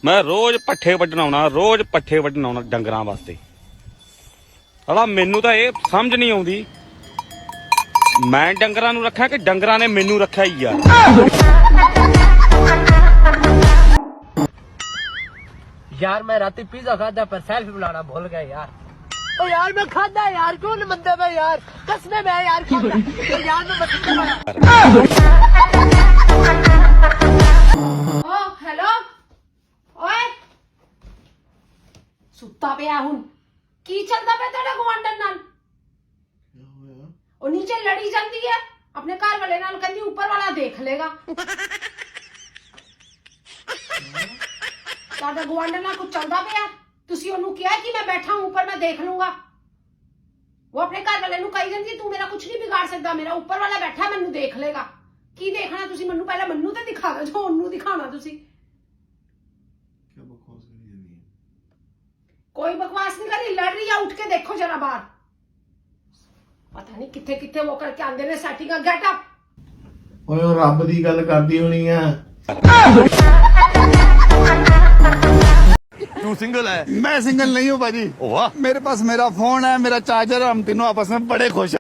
मैं रोज पट्ठे वड्डण आउणा, रोज पट्ठे वड्डण आउणा डंगरां वास्ते। हला मैनू तां ये समझ नहीं आउंदी, मैं डंगरां नूं रखा कि डंगरां ने मैनू रखा ही यार। यार मैं राती पिज्जा खादा पर सेल्फी बनाना भूल गया यार। ओ यार मैं खादा यार, क्यों नहीं मंदे में यार, कसमे में यार खादा यार मैं ओ हेलो ओए सुत्ता पिया हुन की चलदा पे तेरे गवांडन नाल ओ नीचे लड़ी जांदी है अपने घर वाले नाल, कहंदी ऊपर वाला देख लेगा। साडा गवांडन नाल कुछ चलदा पिया, तुसी ओनू किहा कि मैं बैठा हूं ऊपर, मैं देख लूंगा। वो अपने घर वाले नू कही जांदी तू मेरा कुछ नहीं बिगाड़ सकदा, मेरा ऊपर वाला बैठा मैनू देख लेगा। की देखना तुसी, मैनू पहले मन्नू ते दिखा दो जो ओनू दिखाना तुसी। कोई बकवास नहीं करी, लड़ रही है, उठ के देखो जरा बाहर। पता नहीं किथे किथे वो करके आंदे ने सेटिंग। Get up. ओए ओ रब दी गल करदी होनी है। तू सिंगल है? मैं सिंगल नहीं हूँ भाजी। वाह, मेरे पास मेरा फोन है, मेरा चार्जर है, हम तीनों आपस में बड़े खुश हैं।